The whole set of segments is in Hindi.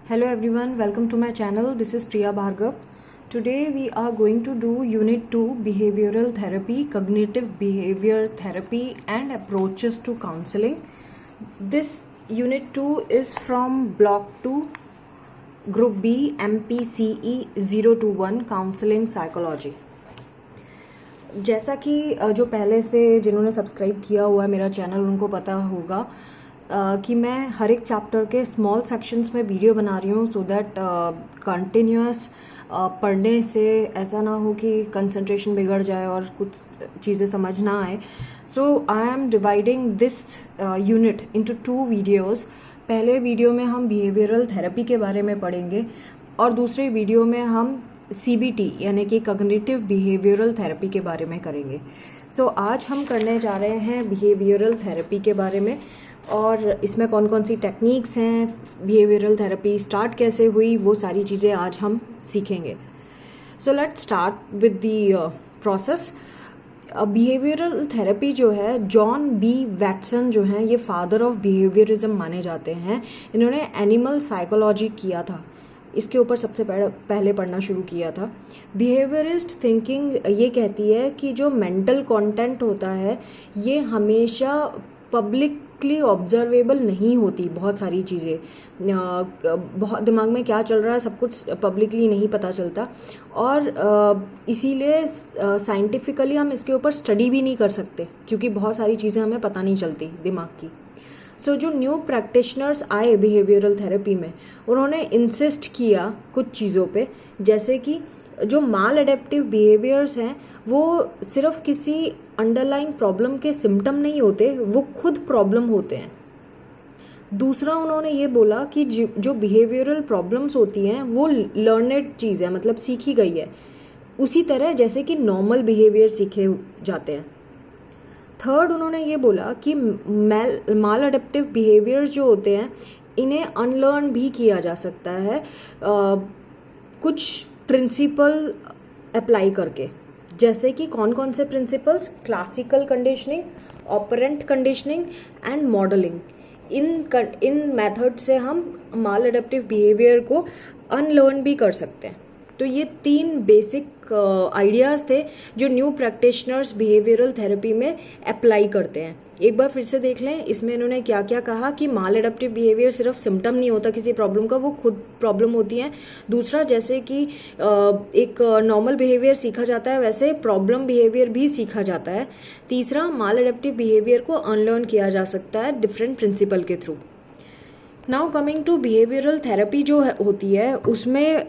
Hello everyone, welcome to my channel. This is Priya Bhargav. Today we are going to do Unit 2 Behavioral Therapy, Cognitive Behavior Therapy and Approaches to Counseling. This Unit 2 is from Block 2, Group B, MPCE 021 Counseling Psychology. जैसा कि जो पहले से जिन्होंने सब्सक्राइब किया हुआ है मेरा चैनल उनको पता होगा कि मैं हर एक चैप्टर के स्मॉल सेक्शंस में वीडियो बना रही हूँ सो दैट कंटिन्यूअस पढ़ने से ऐसा ना हो कि कंसंट्रेशन बिगड़ जाए और कुछ चीज़ें समझ ना आए. So I am dividing this unit into 2 videos. पहले वीडियो में हम बिहेवियरल थेरेपी के बारे में पढ़ेंगे और दूसरे वीडियो में हम CBT यानी कि कॉग्निटिव बिहेवियरल थेरेपी के बारे में करेंगे. सो आज हम करने जा रहे हैं बिहेवियरल थेरेपी के बारे में और इसमें कौन कौन सी टेक्निक्स हैं, बिहेवियरल थेरेपी स्टार्ट कैसे हुई, वो सारी चीज़ें आज हम सीखेंगे. So let's start with the process. Behavioural therapy जो है, जॉन बी वैटसन जो हैं ये फादर ऑफ बिहेवियरिज्म माने जाते हैं. इन्होंने एनिमल साइकोलॉजी किया था, इसके ऊपर सबसे पहले पढ़ना शुरू किया था. बिहेवियरिस्ट थिंकिंग ये कहती है कि जो मेंटल कंटेंट होता है ये हमेशा पब्लिकली ऑब्जर्वेबल नहीं होती. बहुत सारी चीज़ें बहुत दिमाग में क्या चल रहा है सब कुछ पब्लिकली नहीं पता चलता और इसीलिए साइंटिफिकली हम इसके ऊपर स्टडी भी नहीं कर सकते क्योंकि बहुत सारी चीज़ें हमें पता नहीं चलती दिमाग की. सो जो न्यू प्रैक्टिशनर्स आए बिहेवियरल थेरेपी में उन्होंने इंसिस्ट किया कुछ चीज़ों पे, जैसे कि जो माल एडेप्टिव बिहेवियर्स हैं वो सिर्फ किसी अंडरलाइंग प्रॉब्लम के सिम्टम नहीं होते, वो खुद प्रॉब्लम होते हैं. दूसरा उन्होंने ये बोला कि जो बिहेवियरल प्रॉब्लम्स होती हैं वो लर्नेड चीज़ है, मतलब सीखी गई है, उसी तरह जैसे कि नॉर्मल बिहेवियर सीखे जाते हैं. थर्ड उन्होंने ये बोला कि माल एडेप्टिव बिहेवियर्स जो होते हैं इन्हें अनलर्न भी किया जा सकता है कुछ प्रिंसिपल अप्लाई करके. जैसे कि कौन कौन से principles? Classical conditioning, operant conditioning and modelling. In method से हम माल एडेप्टिव बिहेवियर को अनलर्न भी कर सकते हैं. तो ये 3 बेसिक आइडियाज़ थे जो न्यू प्रैक्टिशनर्स बिहेवियरल थेरेपी में अप्लाई करते हैं. एक बार फिर से देख लें इसमें इन्होंने क्या क्या कहा कि माल एडेप्टिव बिहेवियर सिर्फ सिम्टम नहीं होता किसी प्रॉब्लम का, वो खुद प्रॉब्लम होती है. दूसरा, जैसे कि एक नॉर्मल बिहेवियर सीखा जाता है वैसे प्रॉब्लम बिहेवियर भी सीखा जाता है. तीसरा, माल एडेप्टिव बिहेवियर को अनलर्न किया जा सकता है डिफरेंट प्रिंसिपल के through. Now coming to behavioural therapy जो होती है उसमें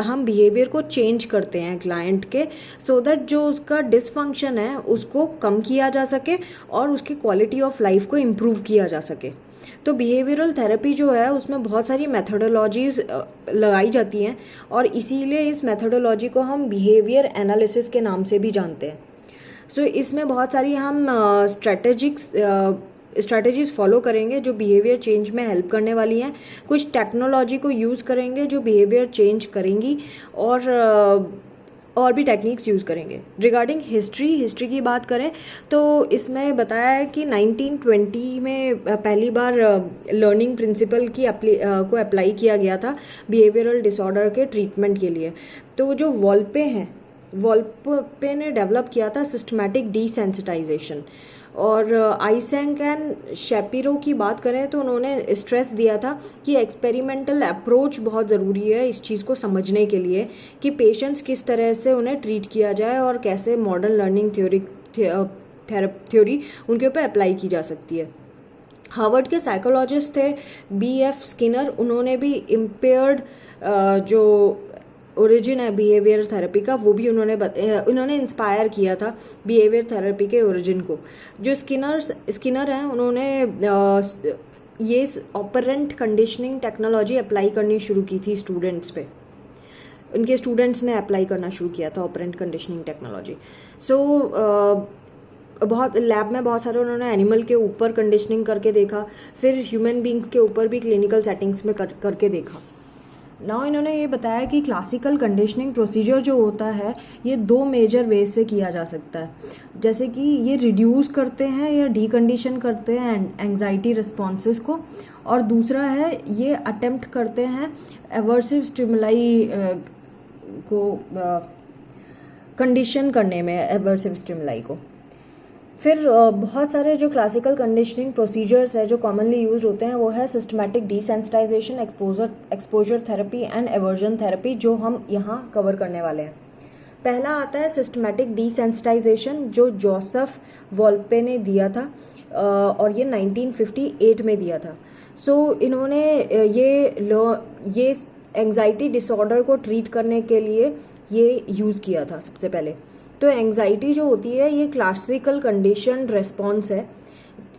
हम बिहेवियर को चेंज करते हैं क्लाइंट के सो दैट जो उसका डिसफंक्शन है उसको कम किया जा सके और उसकी क्वालिटी ऑफ लाइफ को इम्प्रूव किया जा सके. तो बिहेवियरल थेरेपी जो है उसमें बहुत सारी मेथडोलॉजीज लगाई जाती हैं और इसीलिए इस मेथडोलॉजी को हम बिहेवियर एनालिसिस के नाम से भी जानते हैं. सो इसमें बहुत सारी हम स्ट्रैटेजीज फॉलो करेंगे जो बिहेवियर चेंज में हेल्प करने वाली हैं. कुछ टेक्नोलॉजी को यूज़ करेंगे जो बिहेवियर चेंज करेंगी और भी टेक्निक्स यूज़ करेंगे. रिगार्डिंग हिस्ट्री की बात करें तो इसमें बताया है कि 1920 में पहली बार लर्निंग प्रिंसिपल को अप्लाई किया गया था बिहेवियरल डिसऑर्डर के ट्रीटमेंट के लिए. तो जो वॉल्पे ने डेवलप किया था सिस्टमैटिक डिसेंसिटाइजेशन. और आइसेंक एंड शेपिरो की बात करें तो उन्होंने स्ट्रेस दिया था कि एक्सपेरिमेंटल अप्रोच बहुत ज़रूरी है इस चीज़ को समझने के लिए कि पेशेंट्स किस तरह से उन्हें ट्रीट किया जाए और कैसे मॉडर्न लर्निंग थ्योरी उनके ऊपर अप्लाई की जा सकती है. हार्वर्ड के साइकोलॉजिस्ट थे B.F. स्किनर. उन्होंने भी इम्पेयर्ड जो ओरिजिन है बिहेवियर थेरेपी का वो भी उन्होंने इंस्पायर किया था बिहेवियर थेरेपी के ओरिजिन को. जो स्किनर हैं उन्होंने ये ऑपरेंट कंडीशनिंग टेक्नोलॉजी अप्लाई करनी शुरू की थी स्टूडेंट्स पे. उनके स्टूडेंट्स ने अप्लाई करना शुरू किया था ऑपरेंट कंडीशनिंग टेक्नोलॉजी. सो बहुत लैब में बहुत सारे उन्होंने एनिमल के ऊपर कंडीशनिंग करके देखा, फिर ह्यूमन बींग्स के ऊपर भी क्लिनिकल सेटिंग्स में करके देखा. नाउ इन्होंने ये बताया कि क्लासिकल कंडीशनिंग प्रोसीजर जो होता है ये 2 मेजर वेज से किया जा सकता है. जैसे कि ये रिड्यूस करते हैं या डीकंडीशन करते हैं एंजाइटी रिस्पॉन्सेस को और दूसरा है ये अटेम्प्ट करते हैं एवर्सिव स्टिमुलाई को कंडीशन करने में, एवर्सिव स्टिमुलाई को। फिर बहुत सारे जो क्लासिकल कंडीशनिंग प्रोसीजर्स है जो कॉमनली यूज होते हैं वो है systematic desensitisation, exposure therapy and aversion therapy, जो हम यहाँ कवर करने वाले हैं। पहला आता है सिस्टमैटिक डिसेंसिटाइजेशन, जो जोसेफ वॉल्पे ने दिया था और ये 1958 में दिया था। सो इन्होंने ये एंग्जाइटी डिसऑर्डर को ट्रीट करने के लिए ये यूज़ किया था सबसे पहले। तो एंग्जाइटी जो होती है ये क्लासिकल कंडीशन रेस्पॉन्स है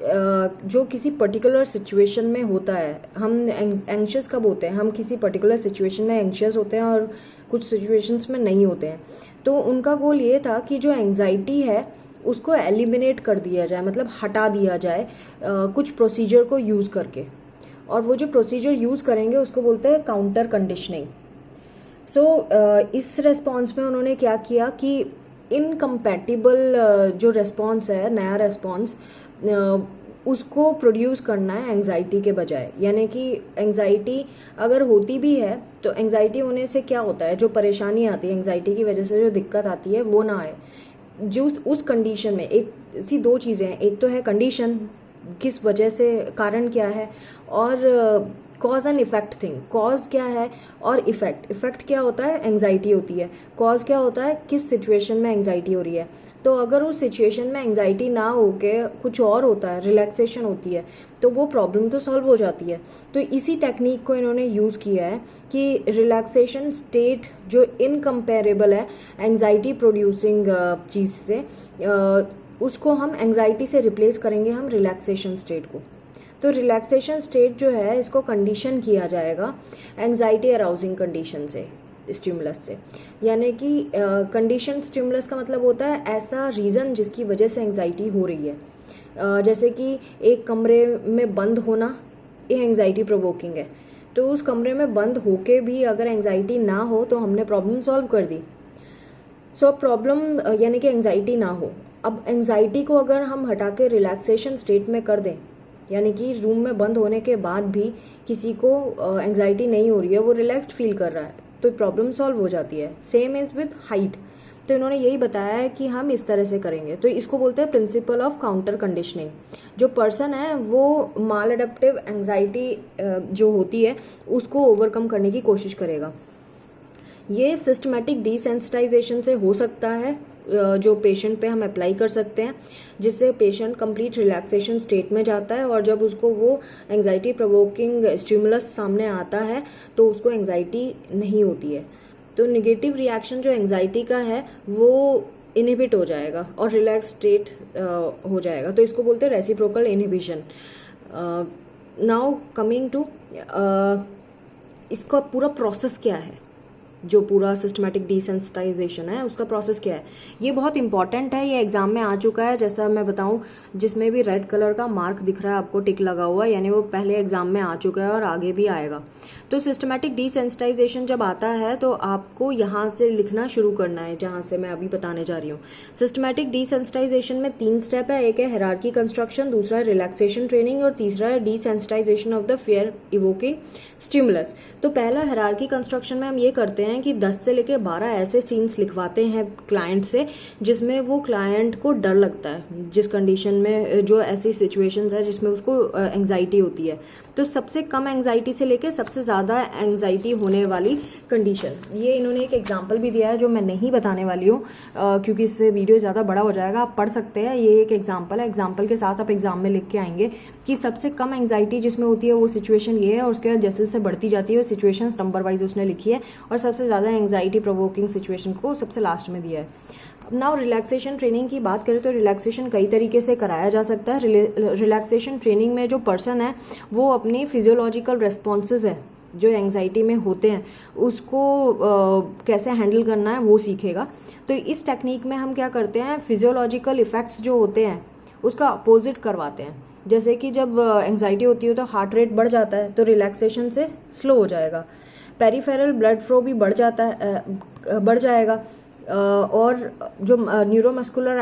जो किसी पर्टिकुलर सिचुएशन में होता है। हम एंग्शियस कब होते हैं? हम किसी पर्टिकुलर सिचुएशन में एंग्शियस होते हैं और कुछ सिचुएशंस में नहीं होते हैं। तो उनका गोल ये था कि जो एंग्जाइटी है उसको एलिमिनेट कर दिया जाए, मतलब हटा दिया जाए कुछ प्रोसीजर को यूज़ करके। और वो जो प्रोसीजर यूज़ करेंगे उसको बोलते हैं काउंटर कंडीशनिंग। सो इस रेस्पॉन्स में उन्होंने क्या किया कि इनकम्पैटिबल जो रेस्पॉन्स है, नया रेस्पॉन्स, उसको प्रोड्यूस करना है एंग्जाइटी के बजाय। यानी कि एंग्जाइटी अगर होती भी है तो एंग्जाइटी होने से क्या होता है, जो परेशानी आती है एंग्जाइटी की वजह से, जो दिक्कत आती है वो ना आए। जो उस कंडीशन में एक सी दो चीज़ें हैं, एक तो है कंडीशन, किस वजह से, कारण क्या है, और cause and effect thing. Cause क्या है और इफेक्ट क्या होता है, एंग्जाइटी होती है। कॉज क्या होता है, किस सिचुएशन में एंग्जाइटी हो रही है। तो अगर उस सिचुएशन में एंग्जाइटी ना होके कुछ और होता है, रिलैक्सेशन होती है, तो वो प्रॉब्लम तो सॉल्व हो जाती है। तो इसी टेक्निक को इन्होंने यूज़ किया है कि रिलैक्सेशन स्टेट जो इनकम्पेरेबल है एंग्जाइटी प्रोड्यूसिंग चीज़ से, उसको हम एंग्जाइटी से रिप्लेस करेंगे हम रिलैक्सेशन स्टेट को। तो रिलैक्सेशन स्टेट जो है इसको कंडीशन किया जाएगा एंग्जाइटी अराउजिंग कंडीशन से, स्टिमुलस से। यानी कि कंडीशन स्टिमुलस का मतलब होता है ऐसा रीज़न जिसकी वजह से एंग्जाइटी हो रही है। जैसे कि एक कमरे में बंद होना, ये एंग्जाइटी प्रोवोकिंग है। तो उस कमरे में बंद होके भी अगर एंग्जाइटी ना हो तो हमने प्रॉब्लम सॉल्व कर दी। सो प्रॉब्लम यानी कि एंग्जाइटी ना हो। अब एंग्जाइटी को अगर हम हटा के रिलैक्सेशन स्टेट में कर दें, यानी कि रूम में बंद होने के बाद भी किसी को एंग्जाइटी नहीं हो रही है, वो रिलैक्स्ड फील कर रहा है, तो प्रॉब्लम सॉल्व हो जाती है। Same is with height. तो इन्होंने यही बताया है कि हम इस तरह से करेंगे। तो इसको बोलते हैं प्रिंसिपल ऑफ काउंटर कंडीशनिंग। जो पर्सन है वो माल एडेप्टिव एंग्जाइटी जो होती है उसको ओवरकम करने की कोशिश करेगा। ये सिस्टमैटिक डिसेंसिटाइजेशन से हो सकता है, जो पेशेंट पे हम अप्लाई कर सकते हैं, जिससे पेशेंट कंप्लीट रिलैक्सेशन स्टेट में जाता है और जब उसको वो एंग्जाइटी प्रोवोकिंग स्टिमुलस सामने आता है तो उसको एंग्जाइटी नहीं होती है। तो नेगेटिव रिएक्शन जो एंग्जाइटी का है वो इनहिबिट हो जाएगा और रिलैक्स स्टेट हो जाएगा। तो इसको बोलते हैं reciprocal inhibition. Now coming to इसका पूरा प्रोसेस क्या है, जो पूरा सिस्टमैटिक डिसेंसिटाइजेशन है उसका प्रोसेस क्या है, ये बहुत इंपॉर्टेंट है। ये एग्जाम में आ चुका है। जैसा मैं बताऊं, जिसमें भी रेड कलर का मार्क दिख रहा है आपको, टिक लगा हुआ, यानी वो पहले एग्जाम में आ चुका है और आगे भी आएगा। तो सिस्टमैटिक डिसेंसिटाइजेशन जब आता है तो आपको यहाँ से लिखना शुरू करना है, जहाँ से मैं अभी बताने जा रही हूँ। सिस्टमैटिक डिसेंसिटाइजेशन में 3 स्टेप है। एक है हायरार्की कंस्ट्रक्शन, दूसरा है रिलैक्सेशन ट्रेनिंग और तीसरा है desensitisation of the fear evoking stimulus. तो पहला हायरार्की कंस्ट्रक्शन में हम ये करते हैं कि 10 से लेकर 12 ऐसे सीन्स लिखवाते हैं क्लाइंट से जिसमें वो क्लाइंट को डर लगता है, जिस कंडीशन में, जो ऐसी सिचुएशंस है जिसमें उसको एंग्जाइटी होती है। तो सबसे कम एंग्जाइटी से लेकर सबसे ज़्यादा एंग्जाइटी होने वाली कंडीशन, ये इन्होंने एक एग्जांपल भी दिया है जो मैं नहीं बताने वाली हूँ क्योंकि इससे वीडियो ज़्यादा बड़ा हो जाएगा। आप पढ़ सकते हैं, ये एक एग्जांपल है। एग्जांपल के साथ आप एग्जाम में लिख के आएंगे कि सबसे कम एंग्जाइटी जिसमें होती है वो सिचुएशन ये है, और उसके बाद जैसे जैसे बढ़ती जाती है सिचुएशन नंबर वाइज उसने लिखी है, और सबसे ज़्यादा एंग्जाइटी प्रोवोकिंग सिचुएशन को सबसे लास्ट में दिया है। नाउ रिलैक्सेशन ट्रेनिंग की बात करें तो रिलैक्सेशन कई तरीके से कराया जा सकता है। रिलैक्सेशन ट्रेनिंग में जो पर्सन है वो अपनी फिजियोलॉजिकल रेस्पॉन्सेज है जो एंग्जाइटी में होते हैं उसको कैसे हैंडल करना है वो सीखेगा। तो इस टेक्निक में हम क्या करते हैं, फिजियोलॉजिकल इफेक्ट्स जो होते हैं उसका अपोजिट करवाते हैं। जैसे कि जब एंग्जाइटी होती है तो हार्ट रेट बढ़ जाता है, तो रिलैक्सेशन से स्लो हो जाएगा। पेरिफेरल ब्लड फ्लो भी बढ़ जाएगा। और जो न्यूरोमस्कुलर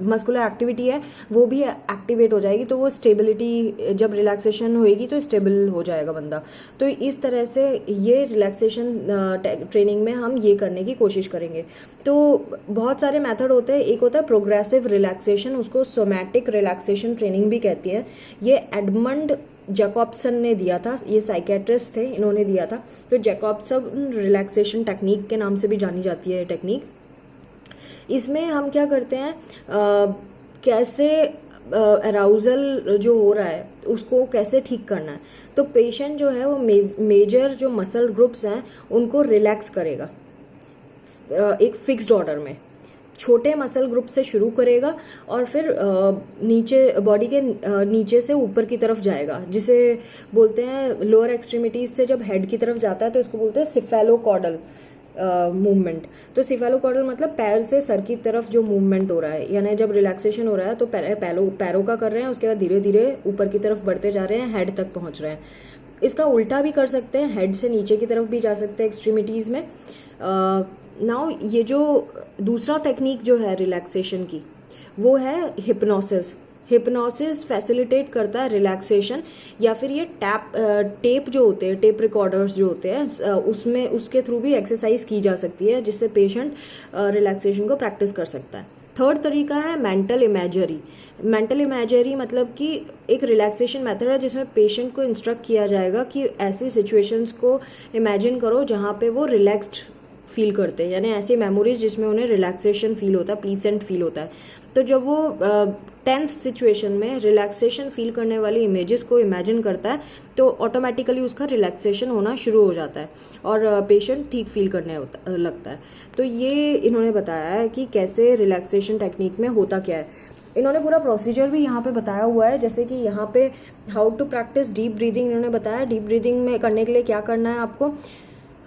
मस्कुलर एक्टिविटी है वो भी एक्टिवेट हो जाएगी, तो वो स्टेबिलिटी, जब रिलैक्सेशन होएगी तो स्टेबल हो जाएगा बंदा। तो इस तरह से ये रिलैक्सेशन ट्रेनिंग में हम ये करने की कोशिश करेंगे। तो बहुत सारे मेथड होते हैं। एक होता है प्रोग्रेसिव रिलैक्सेशन, उसको सोमैटिक रिलैक्सेशन ट्रेनिंग भी कहती है। ये एडमंड जैकॉब्सन ने दिया था, ये साइकेट्रिस्ट थे, इन्होंने दिया था। तो जैकॉब्सन रिलैक्सेशन टेक्निक के नाम से भी जानी जाती है ये टेक्निक। इसमें हम क्या करते हैं, कैसे अराउजल जो हो रहा है उसको कैसे ठीक करना है। तो पेशेंट जो है वो मेजर जो मसल ग्रुप्स हैं उनको रिलैक्स करेगा एक फिक्स्ड ऑर्डर में। छोटे मसल ग्रुप से शुरू करेगा और फिर नीचे बॉडी के नीचे से ऊपर की तरफ जाएगा, जिसे बोलते हैं लोअर एक्सट्रीमिटीज से जब हेड की तरफ जाता है तो इसको बोलते हैं सिफेलोकॉर्डल मूवमेंट। तो सिफेलोकॉर्डल मतलब पैर से सर की तरफ जो मूवमेंट हो रहा है, यानी जब रिलैक्सेशन हो रहा है तो पैरों का कर रहे हैं, उसके बाद धीरे धीरे ऊपर की तरफ बढ़ते जा रहे हैं, हेड तक पहुंच रहे हैं। इसका उल्टा भी कर सकते हैं, हेड से नीचे की तरफ भी जा सकते हैं एक्सट्रीमिटीज में। नाउ ये जो दूसरा टेक्निक जो है रिलैक्सेशन की वो है हिप्नोसिस। हिप्नोसिस फैसिलिटेट करता है रिलैक्सेशन, या फिर ये टेप जो होते हैं, टेप रिकॉर्डर्स जो होते हैं उसमें उसके थ्रू भी एक्सरसाइज की जा सकती है, जिससे पेशेंट रिलैक्सेशन को प्रैक्टिस कर सकता है। थर्ड तरीका है मेंटल इमेजरी। मेंटल इमेजरी मतलब कि एक रिलैक्सेशन मेथड है जिसमें पेशेंट को इंस्ट्रक्ट किया जाएगा कि ऐसी सिचुएशंस को इमेजिन करो जहाँ पे वो रिलैक्स्ड फील करते हैं, यानी ऐसी मेमोरीज जिसमें उन्हें रिलैक्सेशन फील होता है, प्लीसेंट फील होता है। तो जब वो टेंस सिचुएशन में रिलैक्सेशन फील करने वाली इमेजेस को इमेजिन करता है तो ऑटोमेटिकली उसका रिलैक्सेशन होना शुरू हो जाता है और पेशेंट ठीक फील करने लगता है। तो ये इन्होंने बताया है कि कैसे रिलैक्सेशन टेक्निक में होता क्या है। इन्होंने पूरा प्रोसीजर भी यहाँ पे बताया हुआ है, जैसे कि यहाँ पे how to practise deep breathing इन्होंने बताया। डीप ब्रीदिंग में करने के लिए क्या करना है आपको,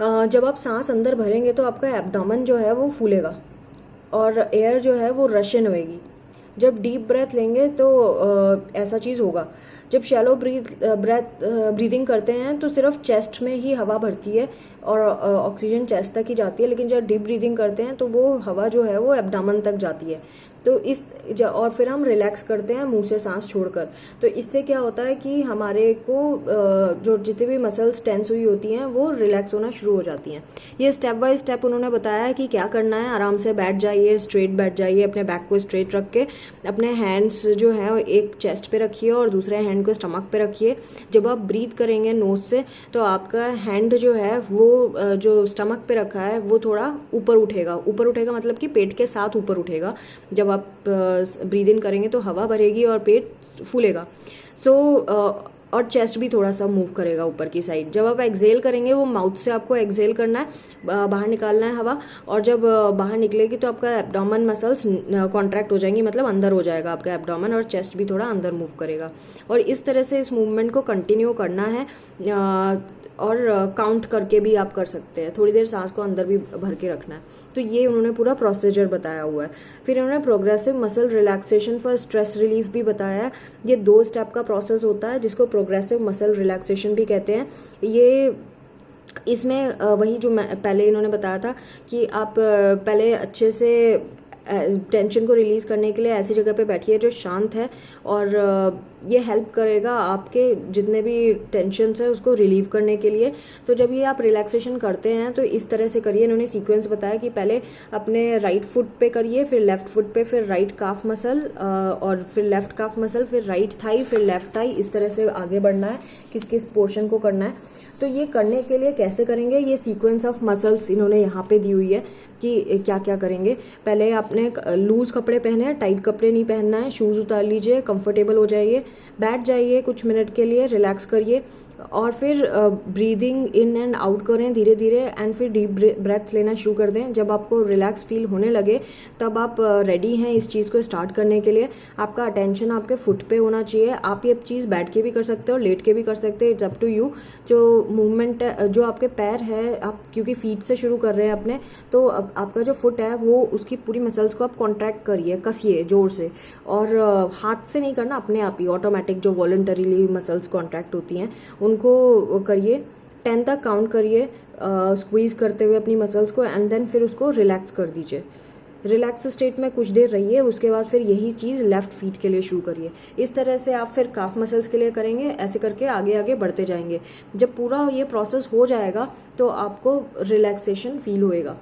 जब आप सांस अंदर भरेंगे तो आपका एब्डोमेन जो है वो फूलेगा और एयर जो है वो रशन होएगी। जब डीप ब्रेथ लेंगे तो ऐसा चीज़ होगा। जब शैलो ब्रीदिंग करते हैं तो सिर्फ चेस्ट में ही हवा भरती है और ऑक्सीजन चेस्ट तक ही जाती है, लेकिन जब डीप ब्रीदिंग करते हैं तो वो हवा जो है वो एब्डोमेन तक जाती है। तो और फिर हम रिलैक्स करते हैं मुंह से सांस छोड़कर। तो इससे क्या होता है कि हमारे को जो जितनी भी मसल्स टेंस हुई होती हैं वो रिलैक्स होना शुरू हो जाती हैं। ये स्टेप बाय स्टेप उन्होंने बताया है कि क्या करना है। आराम से बैठ जाइए, स्ट्रेट बैठ जाइए, अपने बैक को स्ट्रेट रख के अपने हैंड्स जो है एक चेस्ट पे रखिए और दूसरे हैंड को स्टमक पे रखिए। जब आप ब्रीथ करेंगे नोज से तो आपका हैंड जो है वो जो स्टमक पे रखा है वो थोड़ा ऊपर उठेगा। ऊपर उठेगा मतलब कि पेट के साथ ऊपर उठेगा। जब आप ब्रीद इन करेंगे तो हवा भरेगी और पेट फूलेगा। और चेस्ट भी थोड़ा सा मूव करेगा ऊपर की साइड। जब आप एक्सेल करेंगे वो माउथ से आपको एक्सेल करना है, बाहर निकालना है हवा, और जब बाहर निकलेगी तो आपका एब्डोमेन मसल्स कॉन्ट्रैक्ट हो जाएंगी, मतलब अंदर हो जाएगा आपका एब्डोमेन और चेस्ट भी थोड़ा अंदर मूव करेगा। और इस तरह से इस मूवमेंट को कंटिन्यू करना है और काउंट करके भी आप कर सकते हैं। थोड़ी देर सांस को अंदर भी भर के रखना है। तो ये उन्होंने पूरा प्रोसीजर बताया हुआ है। फिर उन्होंने progressive muscle relaxation for stress relief भी बताया है। ये 2 स्टेप का प्रोसेस होता है जिसको प्रोग्रेसिव मसल रिलैक्सेशन भी कहते हैं। ये इसमें वही जो मैं पहले इन्होंने बताया था कि आप पहले अच्छे से टेंशन को रिलीज करने के लिए ऐसी जगह पे बैठिए जो शांत है, और ये हेल्प करेगा आपके जितने भी टेंशन है उसको रिलीव करने के लिए। तो जब ये आप रिलैक्सेशन करते हैं तो इस तरह से करिए। इन्होंने सीक्वेंस बताया कि पहले अपने राइट फुट पे करिए, फिर लेफ्ट फुट पे, फिर राइट काफ मसल और फिर लेफ्ट काफ मसल, फिर राइट थाई, फिर लेफ्ट थाई। इस तरह से आगे बढ़ना है, किस किस पोर्शन को करना है। तो ये करने के लिए कैसे करेंगे, ये सीक्वेंस ऑफ मसल्स इन्होंने यहाँ पे दी हुई है कि क्या क्या करेंगे। पहले आपने लूज कपड़े पहने हैं, टाइट कपड़े नहीं पहनना है। शूज उतार लीजिए, कंफर्टेबल हो जाइए, बैठ जाइए कुछ मिनट के लिए, रिलैक्स करिए और फिर ब्रीदिंग इन एंड आउट करें धीरे धीरे, एंड फिर डीप ब्रेथ्स लेना शुरू कर दें। जब आपको रिलैक्स फील होने लगे तब आप रेडी हैं इस चीज़ को स्टार्ट करने के लिए। आपका अटेंशन आपके फुट पे होना चाहिए। आप ये चीज़ बैठ के भी कर सकते हो, लेट के भी कर सकते हैं, इट्स अप टू यू। जो मूवमेंट जो आपके पैर है, आप क्योंकि फीट से शुरू कर रहे हैं अपने, तो आपका जो फुट है वो उसकी पूरी मसल्स को आप कॉन्ट्रैक्ट करिए, कसिए जोर से, और हाथ से नहीं करना, अपने आप ही ऑटोमेटिक जो वॉलंटरीली मसल्स कॉन्ट्रैक्ट होती हैं उनको करिए। 10 तक काउंट करिए स्क्वीज़ करते हुए अपनी मसल्स को, एंड देन फिर उसको रिलैक्स कर दीजिए। रिलैक्स स्टेट में कुछ देर रहिए, उसके बाद फिर यही चीज़ लेफ्ट फीट के लिए शुरू करिए। इस तरह से आप फिर काफ मसल्स के लिए करेंगे, ऐसे करके आगे आगे बढ़ते जाएंगे। जब पूरा ये प्रोसेस हो जाएगा तो आपको रिलैक्सेशन फील होएगा।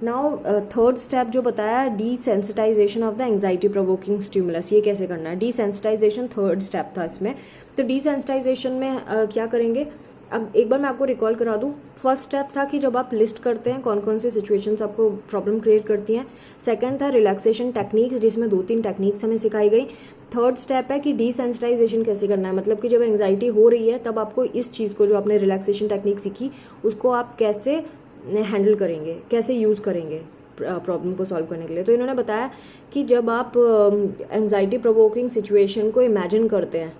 नाउ थर्ड स्टेप जो बताया, desensitisation of the anxiety provoking stimulus, ये कैसे करना है। डीसेंसिटाइजेशन थर्ड स्टेप था इसमें। तो डीसेंसिटाइजेशन में क्या करेंगे, अब एक बार मैं आपको रिकॉल करा दूं। फर्स्ट स्टेप था कि जब आप लिस्ट करते हैं कौन कौन सी सिचुएशंस आपको प्रॉब्लम क्रिएट करती हैं। सेकंड था रिलैक्सेशन टेक्निक्स, जिसमें 2-3 टेक्निक्स हमें सिखाई गई। थर्ड स्टेप है कि डीसेंसिटाइजेशन कैसे करना है, मतलब कि जब एंग्जाइटी हो रही है तब आपको इस चीज़ को, जो आपने रिलैक्सेशन टेक्निक सीखी, उसको आप कैसे हैंडल करेंगे, कैसे यूज़ करेंगे प्रॉब्लम को सॉल्व करने के लिए। तो इन्होंने बताया कि जब आप एंग्जाइटी प्रोवोकिंग सिचुएशन को इमेजिन करते हैं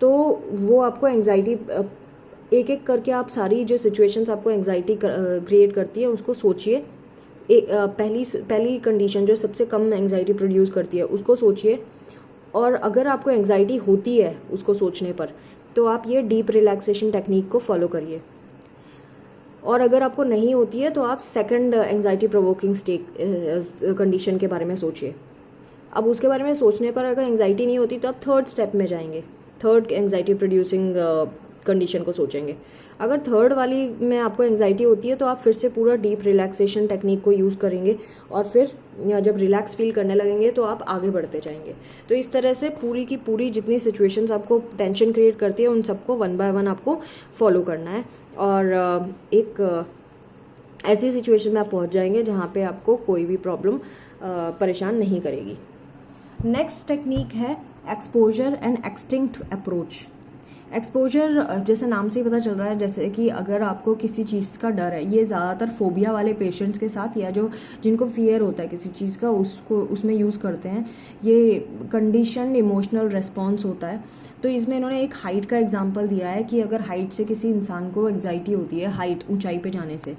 तो वो आपको एंग्जाइटी, एक एक करके आप सारी जो सिचुएशंस आपको एंग्जाइटी क्रिएट करती है उसको सोचिए। पहली कंडीशन जो सबसे कम एंग्जाइटी प्रोड्यूस करती है उसको सोचिए, और अगर आपको एंग्जाइटी होती है उसको सोचने पर तो आप ये डीप रिलैक्सेशन टेक्निक को फॉलो करिए। और अगर आपको नहीं होती है तो आप सेकंड एंग्जाइटी प्रोवोकिंग कंडीशन के बारे में सोचिए। अब उसके बारे में सोचने पर अगर एंग्जाइटी नहीं होती तो आप थर्ड स्टेप में जाएंगे, थर्ड एंग्जाइटी प्रोड्यूसिंग कंडीशन को सोचेंगे। अगर थर्ड वाली में आपको एंग्जाइटी होती है तो आप फिर से पूरा डीप रिलैक्सेशन टेक्निक को यूज़ करेंगे, और फिर जब रिलैक्स फील करने लगेंगे तो आप आगे बढ़ते जाएंगे। तो इस तरह से पूरी की पूरी जितनी सिचुएशंस आपको टेंशन क्रिएट करती है उन सबको 1 बाय 1 आपको फॉलो करना है, और एक ऐसी सिचुएशन में आप पहुंच जाएंगे जहाँ पे आपको कोई भी प्रॉब्लम परेशान नहीं करेगी। नेक्स्ट टेक्निक है exposure and extinct approach. Exposure जैसे नाम से ही पता चल रहा है, जैसे कि अगर आपको किसी चीज़ का डर है, ये ज़्यादातर फोबिया वाले पेशेंट्स के साथ, या जो जिनको फियर होता है किसी चीज़ का, उसको उसमें यूज़ करते हैं। ये कंडीशन इमोशनल रेस्पॉन्स होता है। तो इसमें इन्होंने एक हाइट का एग्जांपल दिया है कि अगर हाइट से किसी इंसान को एंग्जाइटी होती है, हाइट ऊंचाई पे जाने से,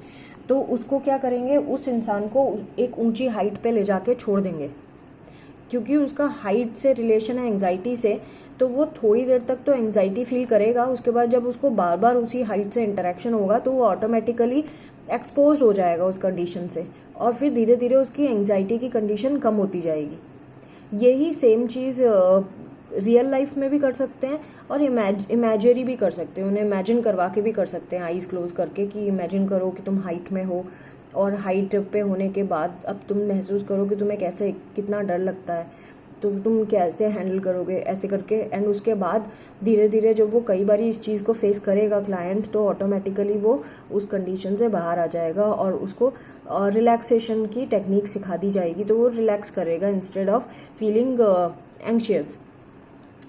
तो उसको क्या करेंगे, उस इंसान को एक ऊंची हाइट पे ले जाके छोड़ देंगे, क्योंकि उसका हाइट से रिलेशन है एंग्जाइटी से। तो वो थोड़ी देर तक तो एंग्जाइटी फील करेगा, उसके बाद जब उसको बार बार उसी हाइट से इंटरेक्शन होगा तो वो ऑटोमेटिकली एक्सपोज हो जाएगा उस कंडीशन से, और फिर धीरे धीरे उसकी एंग्जाइटी की कंडीशन कम होती जाएगी। यही सेम चीज़ रियल लाइफ में भी कर सकते हैं और इमेजरी भी कर सकते हैं। उन्हें इमेजिन करवा के भी कर सकते हैं, आईज क्लोज करके, कि इमेजिन करो कि तुम हाइट में हो, और हाइट पे होने के बाद अब तुम महसूस करो कि तुम्हें कैसे, कितना डर लगता है, तो तुम कैसे हैंडल करोगे, ऐसे करके। एंड उसके बाद धीरे धीरे जब वो कई बार इस चीज़ को फेस करेगा क्लाइंट, तो ऑटोमेटिकली वो उस कंडीशन से बाहर आ जाएगा, और उसको रिलैक्सेशन की टेक्निक सिखा दी जाएगी, तो वो रिलैक्स करेगा इंस्टेड ऑफ फीलिंग एंग्शियस।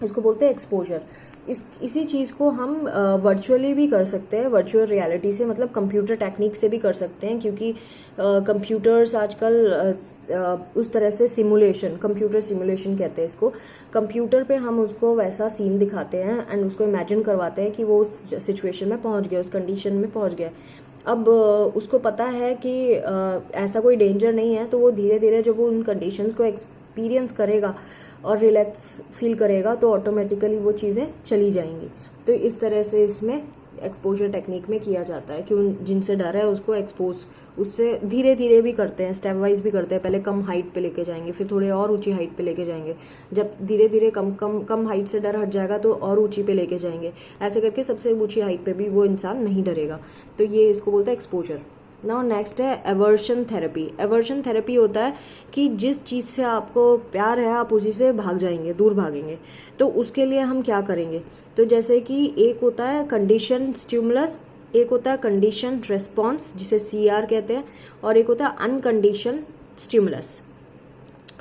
इसको बोलते हैं एक्सपोजर। इसी चीज़ को हम वर्चुअली भी कर सकते हैं, वर्चुअल रियलिटी से, मतलब कंप्यूटर टेक्निक से भी कर सकते हैं, क्योंकि कंप्यूटर्स आजकल उस तरह से सिमुलेशन, कंप्यूटर सिमुलेशन कहते हैं इसको। कंप्यूटर पे हम उसको वैसा सीन दिखाते हैं एंड उसको इमेजिन करवाते हैं कि वो उस सिचुएशन में पहुंच गया, उस कंडीशन में पहुंच गया। अब उसको पता है कि ऐसा कोई डेंजर नहीं है, तो वो धीरे धीरे जब वो उन कंडीशंस को एक्सपीरियंस करेगा और रिलैक्स फील करेगा तो ऑटोमेटिकली वो चीज़ें चली जाएंगी। तो इस तरह से इसमें एक्सपोजर टेक्निक में किया जाता है कि उन जिनसे डर है उसको एक्सपोज, उससे धीरे धीरे भी करते हैं, स्टेप वाइज भी करते हैं। पहले कम हाइट पे लेके जाएंगे, फिर थोड़े और ऊंची हाइट पे लेके जाएंगे। जब धीरे धीरे कम हाइट से डर हट जाएगा तो और ऊंची पे लेके जाएंगे। ऐसे करके सबसे ऊंची हाइट पे भी वो इंसान नहीं डरेगा। तो ये इसको बोलते हैं एक्सपोजर। नाउ नेक्स्ट है एवर्शन थेरेपी। एवर्शन थेरेपी होता है कि जिस चीज़ से आपको प्यार है आप उसी से भाग जाएंगे, दूर भागेंगे। तो उसके लिए हम क्या करेंगे, तो जैसे कि एक होता है कंडीशन स्टिमुलस, एक होता है कंडीशन रेस्पॉन्स जिसे CR कहते हैं, और एक होता है अनकंडीशन स्टिमुलस।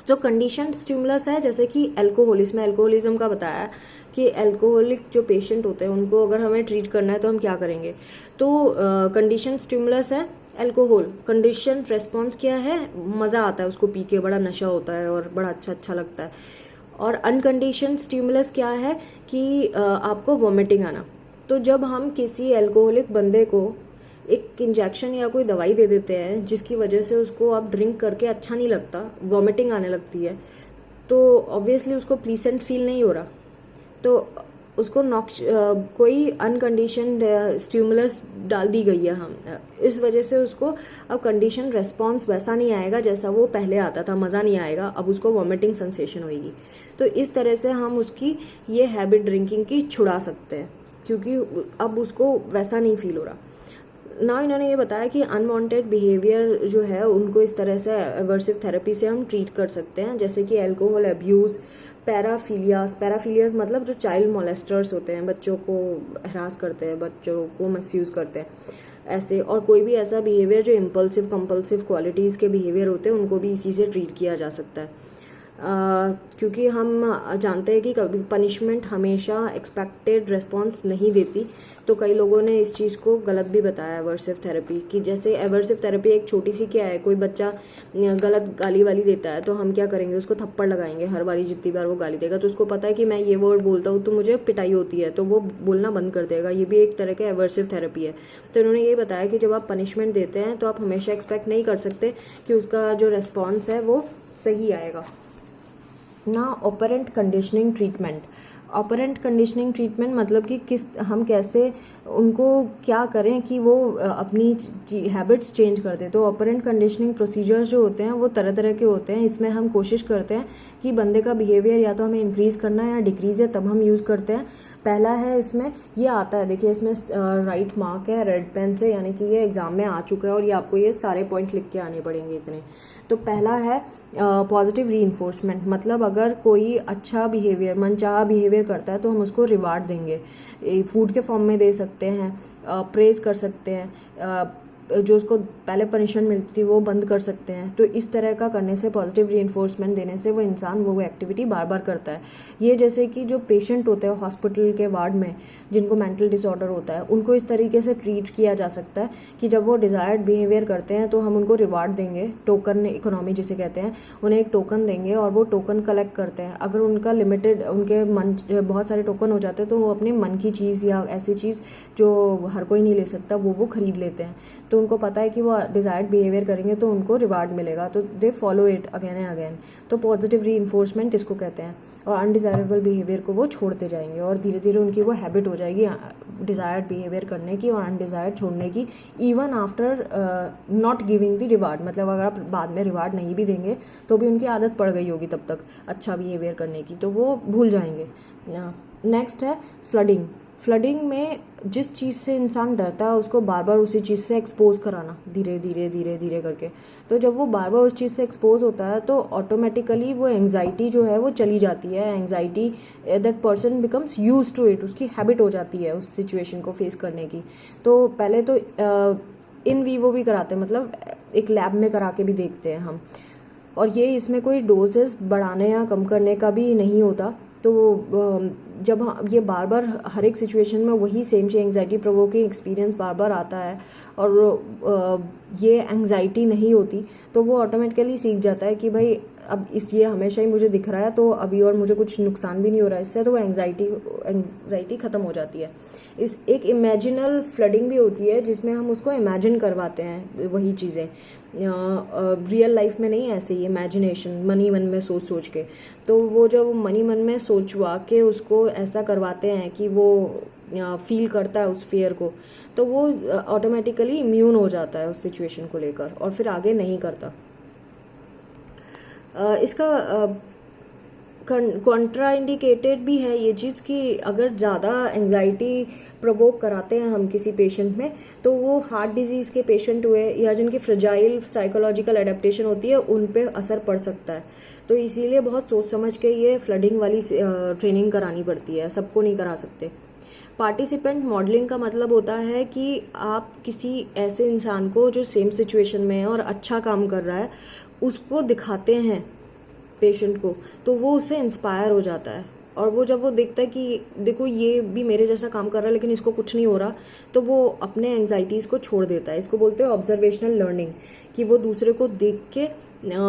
जो कंडीशन स्टिमुलस है जैसे कि अल्कोहल, इसमें अल्कोहलिज्म का बताया है कि अल्कोहलिक जो पेशेंट होते हैं उनको अगर हमें ट्रीट करना है तो हम क्या करेंगे। तो कंडीशन स्टिमुलस है अल्कोहल, कंडीशन रेस्पॉन्स क्या है, मज़ा आता है उसको पी के, बड़ा नशा होता है और बड़ा अच्छा लगता है। और अनकंडीशन स्टिमुलस क्या है कि आपको वॉमिटिंग आना। तो जब हम किसी अल्कोहलिक बंदे को एक इंजेक्शन या कोई दवाई दे देते हैं जिसकी वजह से उसको आप ड्रिंक करके अच्छा नहीं लगता, वॉमिटिंग आने लगती है, तो ऑब्वियसली उसको प्लीसेंट फील नहीं हो रहा, तो उसको कोई अनकंडीशनड स्टिमुलस डाल दी गई है हम, इस वजह से उसको अब कंडीशन रेस्पॉन्स वैसा नहीं आएगा जैसा वो पहले आता था, मज़ा नहीं आएगा, अब उसको वॉमिटिंग सेंसेशन होगी। तो इस तरह से हम उसकी ये हैबिट ड्रिंकिंग की छुड़ा सकते हैं, क्योंकि अब उसको वैसा नहीं फील हो रहा ना। इन्होंने ये बताया कि अनवांटेड बिहेवियर जो है उनको इस तरह से एवर्सिव थेरेपी से हम ट्रीट कर सकते हैं, जैसे कि अल्कोहल अब्यूज़, पैराफिलियाज मतलब जो चाइल्ड मोलेस्टर्स होते हैं, बच्चों को हरास करते हैं, बच्चों को मिसयूज़ करते हैं ऐसे, और कोई भी ऐसा बिहेवियर जो इम्पल्सिव कंपल्सिव क्वालिटीज़ के बिहेवियर होते हैं, उनको भी इसी से ट्रीट किया जा सकता है। क्योंकि हम जानते हैं कि कभी पनिशमेंट हमेशा एक्सपेक्टेड रिस्पॉन्स नहीं देती, तो कई लोगों ने इस चीज़ को गलत भी बताया एवर्सिव थेरेपी की। जैसे एवर्सिव थेरेपी एक छोटी सी क्या है, कोई बच्चा गलत गाली वाली देता है तो हम क्या करेंगे, उसको थप्पड़ लगाएंगे हर बारी जितनी बार वो गाली देगा, तो उसको पता है कि मैं ये वर्ड बोलता हूँ तो मुझे पिटाई होती है, तो वो बोलना बंद कर देगा। ये भी एक तरह का एवर्सिव थेरेपी है। तो इन्होंने ये बताया कि जब आप पनिशमेंट देते हैं तो आप हमेशा एक्सपेक्ट नहीं कर सकते कि उसका जो रिस्पॉन्स है वो सही आएगा ना। Operant conditioning treatment, operant conditioning treatment मतलब कि हम कैसे उनको क्या करें कि वो अपनी हैबिट्स चेंज कर दें। तो ऑपरेंट कंडीशनिंग प्रोसीजर्स जो होते हैं वो तरह तरह के होते हैं। इसमें हम कोशिश करते हैं कि बंदे का बिहेवियर या तो हमें इंक्रीज़ करना है या डिक्रीज़ है, तब हम यूज़ करते हैं। पहला है, इसमें ये आता है, देखिए इसमें राइट मार्क है रेड पेन से, यानी कि ये एग्जाम में आ चुका है और ये आपको ये सारे पॉइंट लिख के आने पड़ेंगे इतने। तो पहला है पॉजिटिव रीइंफोर्समेंट, मतलब अगर कोई अच्छा बिहेवियर, मनचाहा बिहेवियर करता है तो हम उसको रिवार्ड देंगे, फूड के फॉर्म में दे सकते हैं, प्रेज कर सकते हैं, जो उसको पहले पनिशमेंट मिलती थी वो बंद कर सकते हैं। तो इस तरह का करने से, पॉजिटिव रीइंफोर्समेंट देने से वो इंसान वो एक्टिविटी बार बार करता है। ये जैसे कि जो पेशेंट होते हैं हॉस्पिटल के वार्ड में जिनको मेंटल डिसऑर्डर होता है, उनको इस तरीके से ट्रीट किया जा सकता है कि जब वो डिज़ायर्ड बिहेवियर करते हैं तो हम उनको रिवार्ड देंगे, टोकन इकोनॉमी जिसे कहते हैं, उन्हें एक टोकन देंगे और वो टोकन कलेक्ट करते हैं। अगर उनका लिमिटेड, उनके मन बहुत सारे टोकन हो जाते हैं तो वो अपने मन की चीज़ या ऐसी चीज़ जो हर कोई नहीं ले सकता वो खरीद लेते हैं। तो उनको पता है कि वो डिज़ायर्ड बिहेवियर करेंगे तो उनको रिवार्ड मिलेगा, तो they follow it again and again. तो पॉजिटिव रीइंफोर्समेंट इसको कहते हैं। और अनडिज़ायरेबल बिहेवियर को वो छोड़ते जाएंगे और धीरे धीरे उनकी वो हैबिट हो जाएगी डिज़ायर्ड बिहेवियर करने की और अनडिज़ायर्ड छोड़ने की, even after not giving the reward. मतलब अगर आप बाद में रिवार्ड नहीं भी देंगे तो भी उनकी आदत पड़ गई होगी तब तक अच्छा बिहेवियर करने की, तो वो भूल जाएंगे। नेक्स्ट है फ्लडिंग। फ्लडिंग में जिस चीज़ से इंसान डरता है उसको बार बार उसी चीज़ से एक्सपोज कराना, धीरे धीरे धीरे धीरे करके। तो जब वो बार बार उस चीज़ से एक्सपोज होता है तो ऑटोमेटिकली वो एंग्जाइटी जो है वो चली जाती है। Anxiety, that person becomes use to it, उसकी हैबिट हो जाती है उस सिचुएशन को फेस करने की। तो पहले तो इन वीवो भी कराते हैं, मतलब एक लैब में करा के भी देखते हैं हम, और ये इसमें कोई डोजेस बढ़ाने या कम करने का भी नहीं होता। तो जब ये बार बार हर एक सिचुएशन में वही सेम एंग्जाइटी प्रोवोकिंग एक्सपीरियंस बार बार आता है और ये एंग्जाइटी नहीं होती, तो वो ऑटोमेटिकली सीख जाता है कि भाई अब ये हमेशा ही मुझे दिख रहा है तो अभी और मुझे कुछ नुकसान भी नहीं हो रहा है इससे, तो वो एंग्जाइटी ख़त्म हो जाती है। इस एक इमेजिनल फ्लडिंग भी होती है जिसमें हम उसको इमेजिन करवाते हैं वही चीज़ें, रियल लाइफ में नहीं, ऐसे ही इमेजिनेशन, मनी मन में सोच सोच के। तो वो जब मनी मन में सोचवा के उसको ऐसा करवाते हैं कि वो फील करता है उस फियर को, तो वो ऑटोमेटिकली इम्यून हो जाता है उस सिचुएशन को लेकर और फिर आगे नहीं करता। इसका कॉन्ट्रा इंडिकेटेड भी है ये चीज़ कि अगर ज़्यादा एंग्जाइटी प्रोवोक कराते हैं हम किसी पेशेंट में, तो वो हार्ट डिजीज़ के पेशेंट हुए या जिनकी फ्रेजाइल साइकोलॉजिकल एडेप्टेशन होती है उन पे असर पड़ सकता है। तो इसीलिए बहुत सोच समझ के ये फ्लडिंग वाली ट्रेनिंग करानी पड़ती है, सबको नहीं करा सकते। पार्टिसिपेंट मॉडलिंग का मतलब होता है कि आप किसी ऐसे इंसान को जो सेम सिचुएशन में है और अच्छा काम कर रहा है उसको दिखाते हैं पेशेंट को, तो वो उससे इंस्पायर हो जाता है और वो जब वो देखता है कि देखो ये भी मेरे जैसा काम कर रहा है लेकिन इसको कुछ नहीं हो रहा, तो वो अपने एंग्जाइटीज़ को छोड़ देता है। इसको बोलते हैं ऑब्जर्वेशनल लर्निंग, कि वो दूसरे को देख के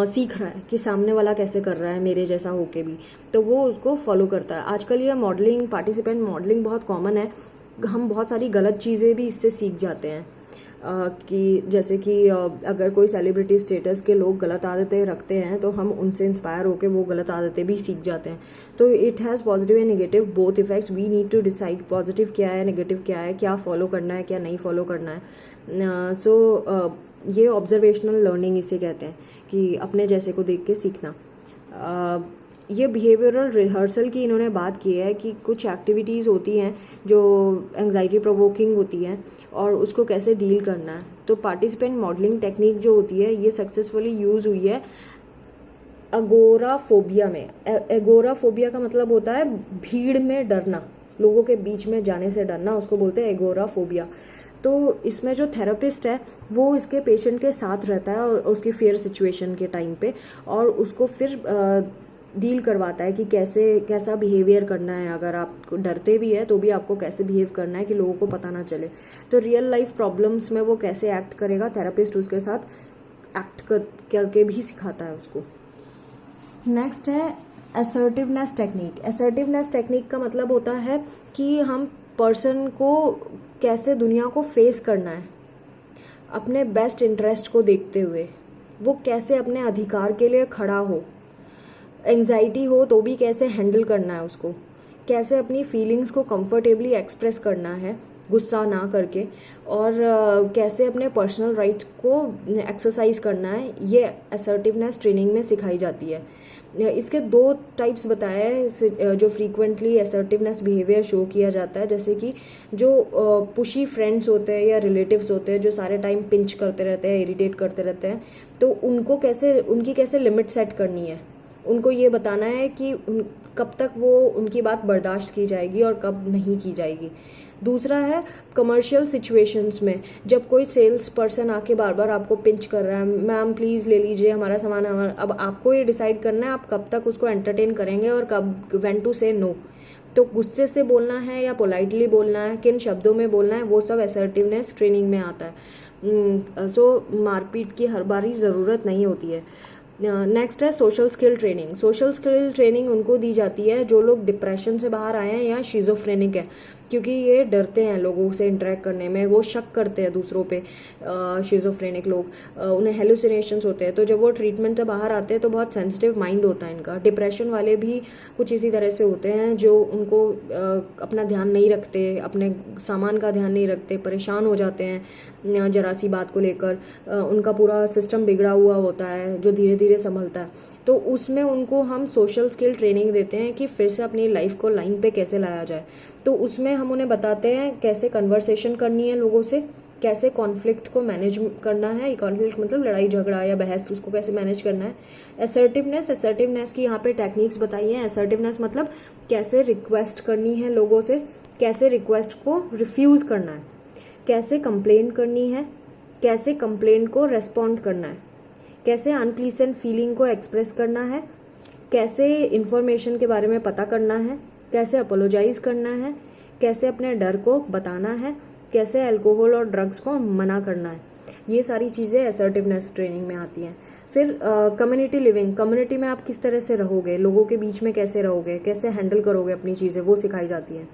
सीख रहा है कि सामने वाला कैसे कर रहा है मेरे जैसा होके भी, तो वो उसको फॉलो करता है। आजकल ये मॉडलिंग, पार्टिसिपेंट मॉडलिंग बहुत कॉमन है, हम बहुत सारी गलत चीज़ें भी इससे सीख जाते हैं। कि जैसे कि अगर कोई सेलिब्रिटी स्टेटस के लोग गलत आदतें रखते हैं तो हम उनसे इंस्पायर होकर वो गलत आदतें भी सीख जाते हैं. तो it has positive and negative both effects. We need to decide positive क्या है, नेगेटिव क्या है, क्या फॉलो करना है, क्या नहीं फॉलो करना है. सो ये ऑब्जर्वेशनल लर्निंग इसे कहते हैं कि अपने जैसे को देख के सीखना. ये बिहेवियरल रिहर्सल की इन्होंने बात की है कि कुछ एक्टिविटीज़ होती हैं जो एंग्जाइटी प्रोवोकिंग होती हैं और उसको कैसे डील करना है. तो पार्टिसिपेंट मॉडलिंग टेक्निक जो होती है ये सक्सेसफुली यूज़ हुई है एगोराफोबिया में. एगोराफोबिया का मतलब होता है भीड़ में डरना, लोगों के बीच में जाने से डरना, उसको बोलते हैं एगोराफोबिया. तो इसमें जो थेरेपिस्ट है वो इसके पेशेंट के साथ रहता है और उसकी फेयर सिचुएशन के टाइम पे, और उसको फिर डील करवाता है कि कैसा बिहेवियर करना है. अगर आप डरते भी है तो भी आपको कैसे बिहेव करना है कि लोगों को पता ना चले. तो रियल लाइफ प्रॉब्लम्स में वो कैसे एक्ट करेगा, थेरेपिस्ट उसके साथ एक्ट करके भी सिखाता है उसको. नेक्स्ट है असर्टिवनेस टेक्निक. असर्टिवनेस टेक्निक का मतलब होता है कि हम पर्सन को कैसे दुनिया को फेस करना है अपने बेस्ट इंटरेस्ट को देखते हुए, वो कैसे अपने अधिकार के लिए खड़ा हो, एंजाइटी हो तो भी कैसे हैंडल करना है उसको, कैसे अपनी फीलिंग्स को कंफर्टेबली एक्सप्रेस करना है गुस्सा ना करके, और कैसे अपने पर्सनल राइट्स को एक्सरसाइज करना है. ये असर्टिवनेस ट्रेनिंग में सिखाई जाती है. इसके 2 टाइप्स बताए हैं जो फ्रीक्वेंटली असर्टिवनेस बिहेवियर शो किया जाता है. जैसे कि जो पुशी फ्रेंड्स होते हैं या रिलेटिव्स होते हैं जो सारे टाइम पिंच करते रहते हैं, इरिटेट करते रहते हैं, तो उनकी कैसे लिमिट सेट करनी है. उनको ये बताना है कि कब तक वो उनकी बात बर्दाश्त की जाएगी और कब नहीं की जाएगी. दूसरा है कमर्शियल सिचुएशंस में जब कोई सेल्स पर्सन आके बार बार आपको पिंच कर रहा है, मैम प्लीज़ ले लीजिए हमारा सामान. अब आपको ये डिसाइड करना है आप कब तक उसको एंटरटेन करेंगे और कब व्हेन टू से नो. तो गुस्से से बोलना है या पोलाइटली बोलना है, किन शब्दों में बोलना है, वो सब असर्टिवनेस ट्रेनिंग में आता है. सो मारपीट की हर बारी ज़रूरत नहीं होती है. नेक्स्ट है social skill training. Social skill training उनको दी जाती है जो लोग डिप्रेशन से बाहर आए हैं या शिजोफ्रेनिक है, क्योंकि ये डरते हैं लोगों से इंटरेक्ट करने में, वो शक करते हैं दूसरों पे. शिजोफ्रेनिक लोग, उन्हें हेलुसिनेशंस होते हैं. तो जब वो ट्रीटमेंट से बाहर आते हैं तो बहुत सेंसिटिव माइंड होता है इनका. डिप्रेशन वाले भी कुछ इसी तरह से होते हैं जो उनको अपना ध्यान नहीं रखते, अपने सामान का ध्यान नहीं रखते, परेशान हो जाते हैं जरा सी बात को लेकर. उनका पूरा सिस्टम बिगड़ा हुआ होता है जो धीरे धीरे संभलता है. तो उसमें उनको हम सोशल स्किल ट्रेनिंग देते हैं कि फिर से अपनी लाइफ को लाइन पे कैसे लाया जाए. तो उसमें हम उन्हें बताते हैं कैसे कन्वर्सेशन करनी है लोगों से, कैसे कॉन्फ्लिक्ट को मैनेज करना है. कॉन्फ्लिक्ट मतलब लड़ाई झगड़ा या बहस, उसको कैसे मैनेज करना है. असर्टिवनेस की यहाँ पे टेक्निक्स बताई हैं. असर्टिवनेस मतलब कैसे रिक्वेस्ट करनी है लोगों से, कैसे रिक्वेस्ट को रिफ्यूज़ करना है, कैसे कंप्लेंट करनी है, कैसे कंप्लेंट को रेस्पॉन्ड करना है, कैसे अनप्लीजेंट फीलिंग को एक्सप्रेस करना है, कैसे इन्फॉर्मेशन के बारे में पता करना है, कैसे अपोलोजाइज करना है, कैसे अपने डर को बताना है, कैसे अल्कोहल और ड्रग्स को मना करना है. ये सारी चीज़ें असर्टिवनेस ट्रेनिंग में आती हैं. फिर कम्युनिटी लिविंग, कम्युनिटी में आप किस तरह से रहोगे, लोगों के बीच में कैसे रहोगे, कैसे हैंडल करोगे अपनी चीज़ें, वो सिखाई जाती हैं.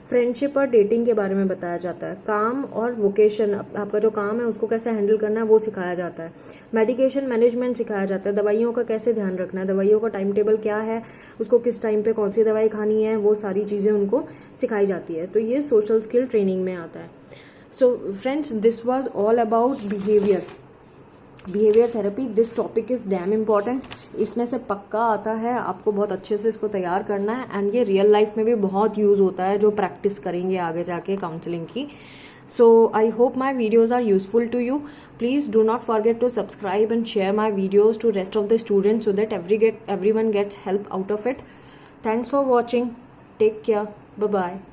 फ्रेंडशिप और डेटिंग के बारे में बताया जाता है. काम और वोकेशन, आपका जो काम है उसको कैसे हैंडल करना है वो सिखाया जाता है. मेडिकेशन मैनेजमेंट सिखाया जाता है. दवाइयों का कैसे ध्यान रखना है, दवाइयों का टाइम टेबल क्या है, उसको किस टाइम पे कौन सी दवाई खानी है, वो सारी चीज़ें उनको सिखाई जाती है. तो ये सोशल स्किल ट्रेनिंग में आता है. So friends, this was all about behaviour therapy. This topic is dam important. इसमें से पक्का आता है, आपको बहुत अच्छे से इसको तैयार करना है. एंड ये रियल लाइफ में भी बहुत यूज़ होता है जो प्रैक्टिस करेंगे आगे जाके काउंसलिंग की. So I hope my videos are useful to you. Please do not forget to subscribe and share my videos to rest of the students so that everyone gets help out of it. Thanks for watching. Take care. Bye bye.